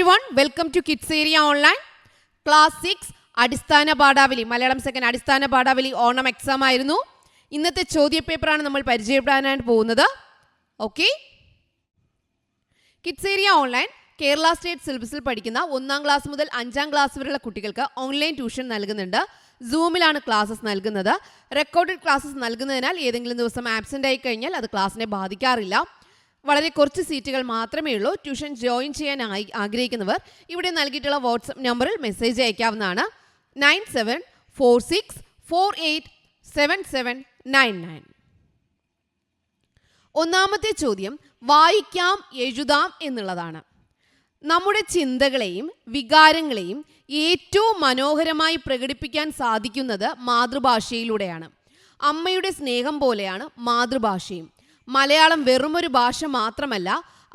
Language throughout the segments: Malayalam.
everyone, welcome to Kids Area Online. Class 6 അടിസ്ഥാന പാഠാവലി മലയാളം സെക്കൻഡ് അടിസ്ഥാന പാഠാവലി ഓണം എക്സാം ആയിരുന്നു. ഇന്നത്തെ ചോദ്യപേപ്പറാണ് നമ്മൾ പരിചയപ്പെടാനായിട്ട് പോകുന്നത്. Okay, kids area online Kerala state സിലബസിൽ പഠിക്കുന്ന 1ാം ക്ലാസ് മുതൽ 5ാം ക്ലാസ് വരെയുള്ള കുട്ടികൾക്ക് ഓൺലൈൻ ട്യൂഷൻ നൽകുന്നുണ്ട്. സൂമിലാണ് ക്ലാസ്സസ് നൽകുന്നത്. റെക്കോർഡഡ് ക്ലാസ്സസ് നൽകുന്നതിനാൽ ഏതെങ്കിലും ദിവസം ആബ്സെൻ്റ് ആയി കഴിഞ്ഞാൽ അത് ക്ലാസ്സിനെ ബാധിക്കാറില്ല. വളരെ കുറച്ച് സീറ്റുകൾ മാത്രമേ ഉള്ളൂ. ട്യൂഷൻ ജോയിൻ ചെയ്യാൻ ആഗ്രഹിക്കുന്നവർ ഇവിടെ നൽകിയിട്ടുള്ള വാട്സപ്പ് നമ്പറിൽ മെസ്സേജ് അയക്കാവുന്നതാണ്. 9746487799. ഒന്നാമത്തെ ചോദ്യം വായിക്കാം എഴുതാം എന്നുള്ളതാണ്. നമ്മുടെ ചിന്തകളെയും വികാരങ്ങളെയും ഏറ്റവും മനോഹരമായി പ്രകടിപ്പിക്കാൻ സാധിക്കുന്നത് മാതൃഭാഷയിലൂടെയാണ്. അമ്മയുടെ സ്നേഹം പോലെയാണ് മാതൃഭാഷയും. മലയാളം വെറുമൊരു ഭാഷ മാത്രമല്ല,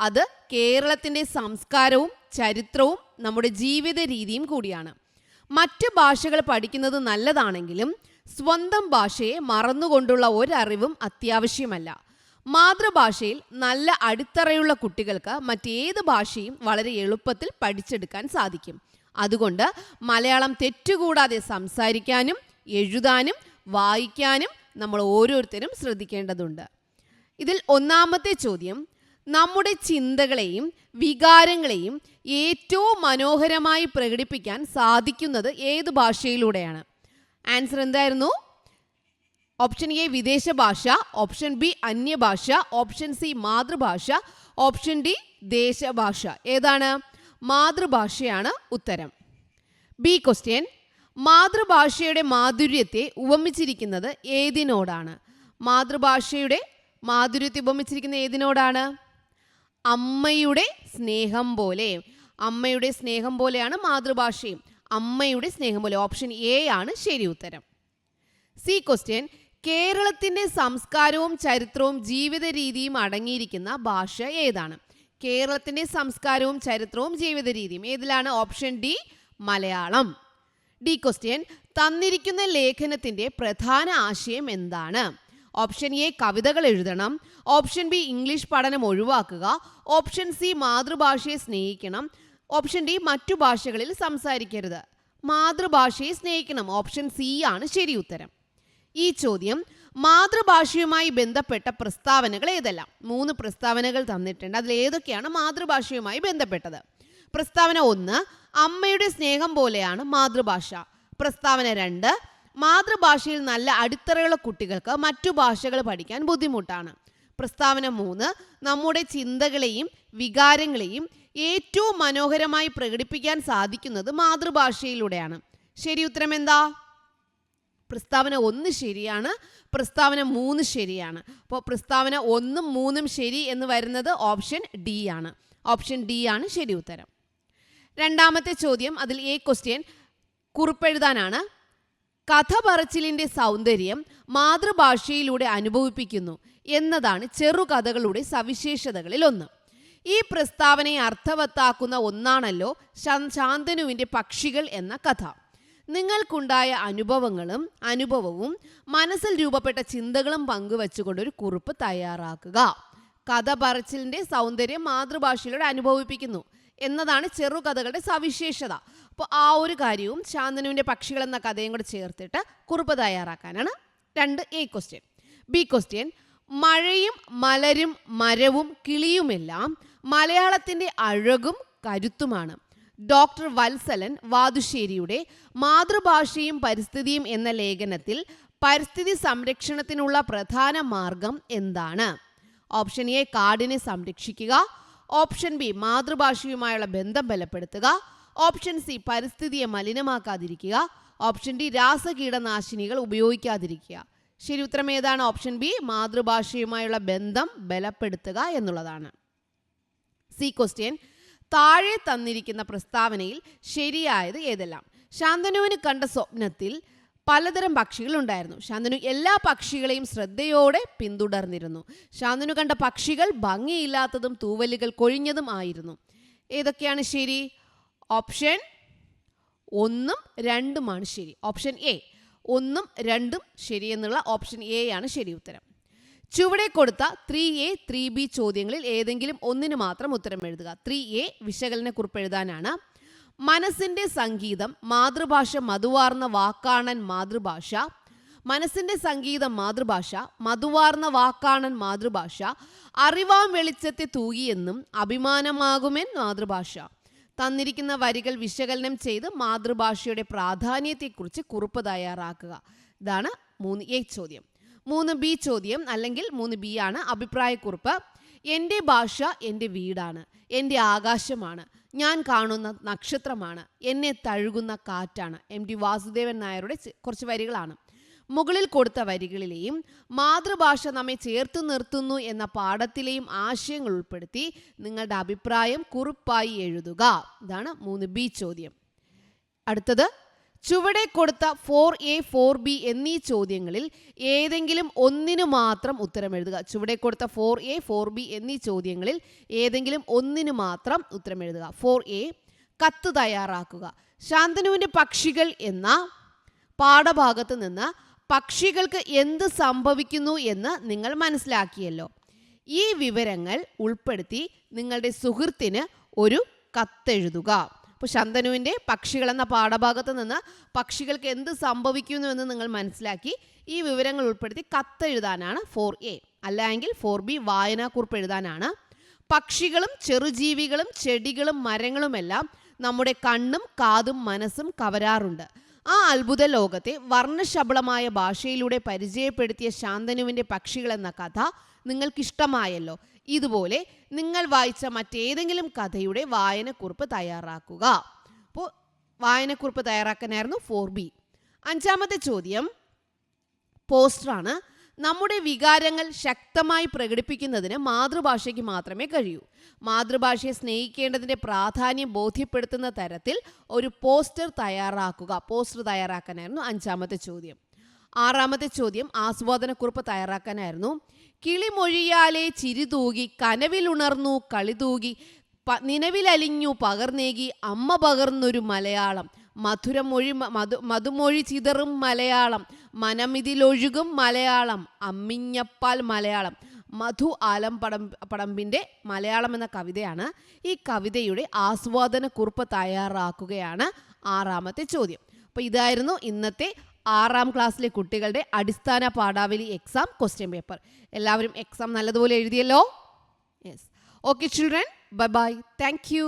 അത് കേരളത്തിൻ്റെ സംസ്കാരവും ചരിത്രവും നമ്മുടെ ജീവിത രീതിയും കൂടിയാണ്. മറ്റ് ഭാഷകൾ പഠിക്കുന്നത് നല്ലതാണെങ്കിലും സ്വന്തം ഭാഷയെ മറന്നുകൊണ്ടുള്ള ഒരറിവും അത്യാവശ്യമല്ല. മാതൃഭാഷയിൽ നല്ല അടിത്തറയുള്ള കുട്ടികൾക്ക് മറ്റേത് ഭാഷയും വളരെ എളുപ്പത്തിൽ പഠിച്ചെടുക്കാൻ സാധിക്കും. അതുകൊണ്ട് മലയാളം തെറ്റുകൂടാതെ സംസാരിക്കാനും എഴുതാനും വായിക്കാനും നമ്മൾ ഓരോരുത്തരും ശ്രദ്ധിക്കേണ്ടതുണ്ട്. ഇതിൽ ഒന്നാമത്തെ ചോദ്യം, നമ്മുടെ ചിന്തകളെയും വികാരങ്ങളെയും ഏറ്റവും മനോഹരമായി പ്രകടിപ്പിക്കാൻ സാധിക്കുന്നത് ഏത് ഭാഷയിലൂടെയാണ്? ആൻസർ എന്തായിരുന്നു? ഓപ്ഷൻ എ വിദേശ ഭാഷ, ഓപ്ഷൻ ബി അന്യഭാഷ, ഓപ്ഷൻ സി മാതൃഭാഷ, ഓപ്ഷൻ ഡി ദേശഭാഷ. ഏതാണ്? മാതൃഭാഷയാണ് ഉത്തരം. ബി ക്വസ്റ്റ്യൻ, മാതൃഭാഷയുടെ മാധുര്യത്തെ ഉപമിച്ചിരിക്കുന്നത് ഏതിനോടാണ്? മാതൃഭാഷയുടെ മാധുര്യത്തെ ഉപമിച്ചിരിക്കുന്ന ഏതിനോടാണ്? അമ്മയുടെ സ്നേഹം പോലെ. അമ്മയുടെ സ്നേഹം പോലെയാണ് മാതൃഭാഷയും. അമ്മയുടെ സ്നേഹം പോലെ. ഓപ്ഷൻ എ ആണ് ശരി ഉത്തരം. സി ക്വസ്റ്റ്യൻ, കേരളത്തിൻ്റെ സംസ്കാരവും ചരിത്രവും ജീവിത രീതിയും അടങ്ങിയിരിക്കുന്ന ഭാഷ ഏതാണ്? കേരളത്തിൻ്റെ സംസ്കാരവും ചരിത്രവും ജീവിത രീതിയും ഏതിലാണ്? Option D Malayalam. D question, തന്നിരിക്കുന്ന ലേഖനത്തിൻ്റെ പ്രധാന ആശയം എന്താണ്? ഓപ്ഷൻ എ കവിതകൾ എഴുതണം, ഓപ്ഷൻ ബി ഇംഗ്ലീഷ് പഠനം ഒഴിവാക്കുക, ഓപ്ഷൻ സി മാതൃഭാഷയെ സ്നേഹിക്കണം, ഓപ്ഷൻ ഡി മറ്റു ഭാഷകളിൽ സംസാരിക്കരുത്. മാതൃഭാഷയെ സ്നേഹിക്കണം. ഓപ്ഷൻ സി ആണ് ശരി ഉത്തരം. ഈ ചോദ്യം മാതൃഭാഷയുമായി ബന്ധപ്പെട്ട പ്രസ്താവനകൾ ഏതെല്ലാം? 3 പ്രസ്താവനകൾ തന്നിട്ടുണ്ട്. അതിൽ ഏതൊക്കെയാണ് മാതൃഭാഷയുമായി ബന്ധപ്പെട്ടത്? പ്രസ്താവന 1, അമ്മയുടെ സ്നേഹം പോലെയാണ് മാതൃഭാഷ. പ്രസ്താവന 2, മാതൃഭാഷയിൽ നല്ല അടിത്തറയുള്ള കുട്ടികൾക്ക് മറ്റു ഭാഷകൾ പഠിക്കാൻ ബുദ്ധിമുട്ടാണ്. പ്രസ്താവന 3, നമ്മുടെ ചിന്തകളെയും വികാരങ്ങളെയും ഏറ്റവും മനോഹരമായി പ്രകടിപ്പിക്കാൻ സാധിക്കുന്നത് മാതൃഭാഷയിലൂടെയാണ്. ശരി ഉത്തരം എന്താ? പ്രസ്താവന 1 ശരിയാണ്, പ്രസ്താവന 3 ശരിയാണ്. അപ്പോൾ പ്രസ്താവന 1ഉം 3ഉം ശരി എന്ന് വരുന്നത് ഓപ്ഷൻ ഡി ആണ്. ഓപ്ഷൻ ഡി ആണ് ശരി ഉത്തരം. രണ്ടാമത്തെ ചോദ്യം, അതിൽ എ ക്വസ്റ്റ്യൻ കുറിപ്പെഴുതാനാണ്. കഥ പറച്ചിലിൻ്റെ സൗന്ദര്യം മാതൃഭാഷയിലൂടെ അനുഭവിപ്പിക്കുന്നു എന്നതാണ് ചെറുകഥകളുടെ സവിശേഷതകളിൽ ഒന്ന്. ഈ പ്രസ്താവനയെ അർത്ഥവത്താക്കുന്ന ഒന്നാണല്ലോ ശാന്തനുവിൻ്റെ പക്ഷികൾ എന്ന കഥ. നിങ്ങൾക്കുണ്ടായ അനുഭവവും മനസ്സിൽ രൂപപ്പെട്ട ചിന്തകളും പങ്കുവച്ചുകൊണ്ടൊരു കുറിപ്പ് തയ്യാറാക്കുക. കഥ പറച്ചിലിൻ്റെ സൗന്ദര്യം മാതൃഭാഷയിലൂടെ അനുഭവിപ്പിക്കുന്നു എന്നതാണ് ചെറുകഥകളുടെ സവിശേഷത. അപ്പോൾ ആ ഒരു കാര്യവും ശാന്തനുവിൻ്റെ പക്ഷികൾ എന്ന കഥയും കൂടെ ചേർത്തിട്ട് കുറിപ്പ് തയ്യാറാക്കാനാണ്. 2 എ ക്വസ്റ്റ്യൻ. ബി ക്വസ്റ്റ്യൻ, മഴയും മലരും മരവും കിളിയുമെല്ലാം മലയാളത്തിൻ്റെ അഴകും കരുത്തുമാണ്. ഡോക്ടർ വത്സലൻ വാതുശ്ശേരിയുടെ മാതൃഭാഷയും പരിസ്ഥിതിയും എന്ന ലേഖനത്തിൽ പരിസ്ഥിതി സംരക്ഷണത്തിനുള്ള പ്രധാന മാർഗം എന്താണ്? ഓപ്ഷൻ എ കാടിനെ സംരക്ഷിക്കുക, ഓപ്ഷൻ ബി മാതൃഭാഷയുമായുള്ള ബന്ധം ബലപ്പെടുത്തുക, ഓപ്ഷൻ സി പരിസ്ഥിതിയെ മലിനമാക്കാതിരിക്കുക, ഓപ്ഷൻ ഡി രാസകീടനാശിനികൾ ഉപയോഗിക്കാതിരിക്കുക. ശരി ഉത്തരം ഏതാണ്? ഓപ്ഷൻ ബി മാതൃഭാഷയുമായുള്ള ബന്ധം ബലപ്പെടുത്തുക എന്നുള്ളതാണ്. സി ക്വസ്റ്റ്യൻ, താഴെ തന്നിരിക്കുന്ന പ്രസ്താവനയിൽ ശരിയായത് ഏതെല്ലാം? ശാന്തനുവിന് കണ്ട സ്വപ്നത്തിൽ പലതരം പക്ഷികൾ ഉണ്ടായിരുന്നു. ശാന്തനു എല്ലാ പക്ഷികളെയും ശ്രദ്ധയോടെ പിന്തുടർന്നിരുന്നു. ശാന്തനു കണ്ട പക്ഷികൾ ഭംഗിയില്ലാത്തതും തൂവലുകൾ കൊഴിഞ്ഞതും ആയിരുന്നു. ഏതൊക്കെയാണ് ശരി? ഓപ്ഷൻ 1ഉം 2ഉമാണ് ശരി. ഓപ്ഷൻ എ 1ഉം 2ഉം ശരി എന്നുള്ള ഓപ്ഷൻ എ ആണ് ശരി ഉത്തരം. ചുവടെ കൊടുത്ത 3A 3B ചോദ്യങ്ങളിൽ ഏതെങ്കിലും ഒന്നിന് മാത്രം ഉത്തരം എഴുതുക. 3A വിശകലനക്കുറിപ്പ് എഴുതാനാണ്. മനസ്സിന്റെ സംഗീതം മാതൃഭാഷ മധുവാർന്ന വാക്കാണൻ മാതൃഭാഷ. മനസ്സിന്റെ സംഗീതം മാതൃഭാഷ, മധുവാർന്ന വാക്കാണൻ മാതൃഭാഷ, അറിവാം വെളിച്ചത്തെ തൂകിയെന്നും അഭിമാനമാകുമെൻ മാതൃഭാഷ. തന്നിരിക്കുന്ന വരികൾ വിശകലനം ചെയ്ത് മാതൃഭാഷയുടെ പ്രാധാന്യത്തെക്കുറിച്ച് കുറിപ്പ് തയ്യാറാക്കുക. ഇതാണ് 3A ചോദ്യം. 3B ചോദ്യം അല്ലെങ്കിൽ 3B ആണ് അഭിപ്രായക്കുറിപ്പ്. എൻ്റെ ഭാഷ എൻ്റെ വീടാണ്, എൻ്റെ ആകാശമാണ്, ഞാൻ കാണുന്ന നക്ഷത്രമാണ്, എന്നെ തഴുകുന്ന കാറ്റാണ്. MT വാസുദേവൻ നായരുടെ കുറച്ച് വരികളാണ്. മുകളിൽ കൊടുത്ത വരികളിലെയും മാതൃഭാഷ നമ്മെ ചേർത്ത് നിർത്തുന്നു എന്ന പാഠത്തിലെയും ആശയങ്ങൾ ഉൾപ്പെടുത്തി നിങ്ങളുടെ അഭിപ്രായം കുറിപ്പായി എഴുതുക. ഇതാണ് 3B ചോദ്യം. അടുത്തത്, ചുവടെ കൊടുത്ത 4A 4B എന്നീ ചോദ്യങ്ങളിൽ ഏതെങ്കിലും ഒന്നിനു മാത്രം ഉത്തരം എഴുതുക. ചുവടെ കൊടുത്ത 4A 4B എന്നീ ചോദ്യങ്ങളിൽ ഏതെങ്കിലും ഒന്നിനു മാത്രം ഉത്തരം എഴുതുക. 4A കത്ത് തയ്യാറാക്കുക. ശാന്തനുവിൻ്റെ പക്ഷികൾ എന്ന പാഠഭാഗത്ത് നിന്ന് പക്ഷികൾക്ക് എന്ത് സംഭവിക്കുന്നു എന്ന് നിങ്ങൾ മനസ്സിലാക്കിയല്ലോ. ഈ വിവരങ്ങൾ ഉൾപ്പെടുത്തി നിങ്ങളുടെ സുഹൃത്തിന് ഒരു കത്തെഴുതുക. അപ്പോൾ ശാന്തനുവിൻ്റെ പക്ഷികൾ എന്ന പാഠഭാഗത്ത് നിന്ന് പക്ഷികൾക്ക് എന്ത് സംഭവിക്കുന്നു എന്ന് നിങ്ങൾ മനസ്സിലാക്കി ഈ വിവരങ്ങൾ ഉൾപ്പെടുത്തി കത്തെഴുതാനാണ് 4A. അല്ലെങ്കിൽ 4B വായനാക്കുറിപ്പ് എഴുതാനാണ്. പക്ഷികളും ചെറുജീവികളും ചെടികളും മരങ്ങളുമെല്ലാം നമ്മുടെ കണ്ണും കാതും മനസ്സും കവരാറുണ്ട്. ആ അത്ഭുത ലോകത്തെ വർണ്ണശബളമായ ഭാഷയിലൂടെ പരിചയപ്പെടുത്തിയ ശാന്തനുവിൻ്റെ പക്ഷികൾ എന്ന കഥ നിങ്ങൾക്കിഷ്ടമായല്ലോ. ഇതുപോലെ നിങ്ങൾ വായിച്ച മറ്റേതെങ്കിലും കഥയുടെ വായനക്കുറിപ്പ് തയ്യാറാക്കുക. അപ്പോൾ വായനക്കുറിപ്പ് തയ്യാറാക്കാനായിരുന്നു 4B. 5ാമത്തെ ചോദ്യം പോസ്റ്ററാണ്. നമ്മുടെ വികാരങ്ങൾ ശക്തമായി പ്രകടിപ്പിക്കുന്നതിന് മാതൃഭാഷയ്ക്ക് മാത്രമേ കഴിയൂ. മാതൃഭാഷയെ സ്നേഹിക്കേണ്ടതിൻ്റെ പ്രാധാന്യം ബോധ്യപ്പെടുത്തുന്ന തരത്തിൽ ഒരു പോസ്റ്റർ തയ്യാറാക്കുക. പോസ്റ്റർ തയ്യാറാക്കാനായിരുന്നു 5ാമത്തെ ചോദ്യം. 6ാമത്തെ ചോദ്യം ആസ്വാദനക്കുറിപ്പ് തയ്യാറാക്കാനായിരുന്നു. കിളിമൊഴിയാലെ ചിരിതൂകി കനവിലുണർന്നു കളിതൂകി നിലവിലലിഞ്ഞു പകർന്നേകി അമ്മ പകർന്നൊരു മലയാളം, മധുമൊഴി ചിതറും മലയാളം, മനമിതിലൊഴുകും മലയാളം, അമ്മിഞ്ഞപ്പാൽ മലയാളം. മധു ആലം പടമ്പിൻ്റെ മലയാളം എന്ന കവിതയാണ്. ഈ കവിതയുടെ ആസ്വാദനക്കുറിപ്പ് തയ്യാറാക്കുകയാണ് 6ാമത്തെ ചോദ്യം. അപ്പോൾ ഇതായിരുന്നു ഇന്നത്തെ 6ാം ക്ലാസ്സിലെ കുട്ടികളുടെ അടിസ്ഥാന പാഠാവലി എക്സാം ക്വസ്റ്റ്യൻ പേപ്പർ. എല്ലാവരും എക്സാം നല്ലതുപോലെ എഴുതിയല്ലോ? Yes. Okay children, bye bye. Thank U.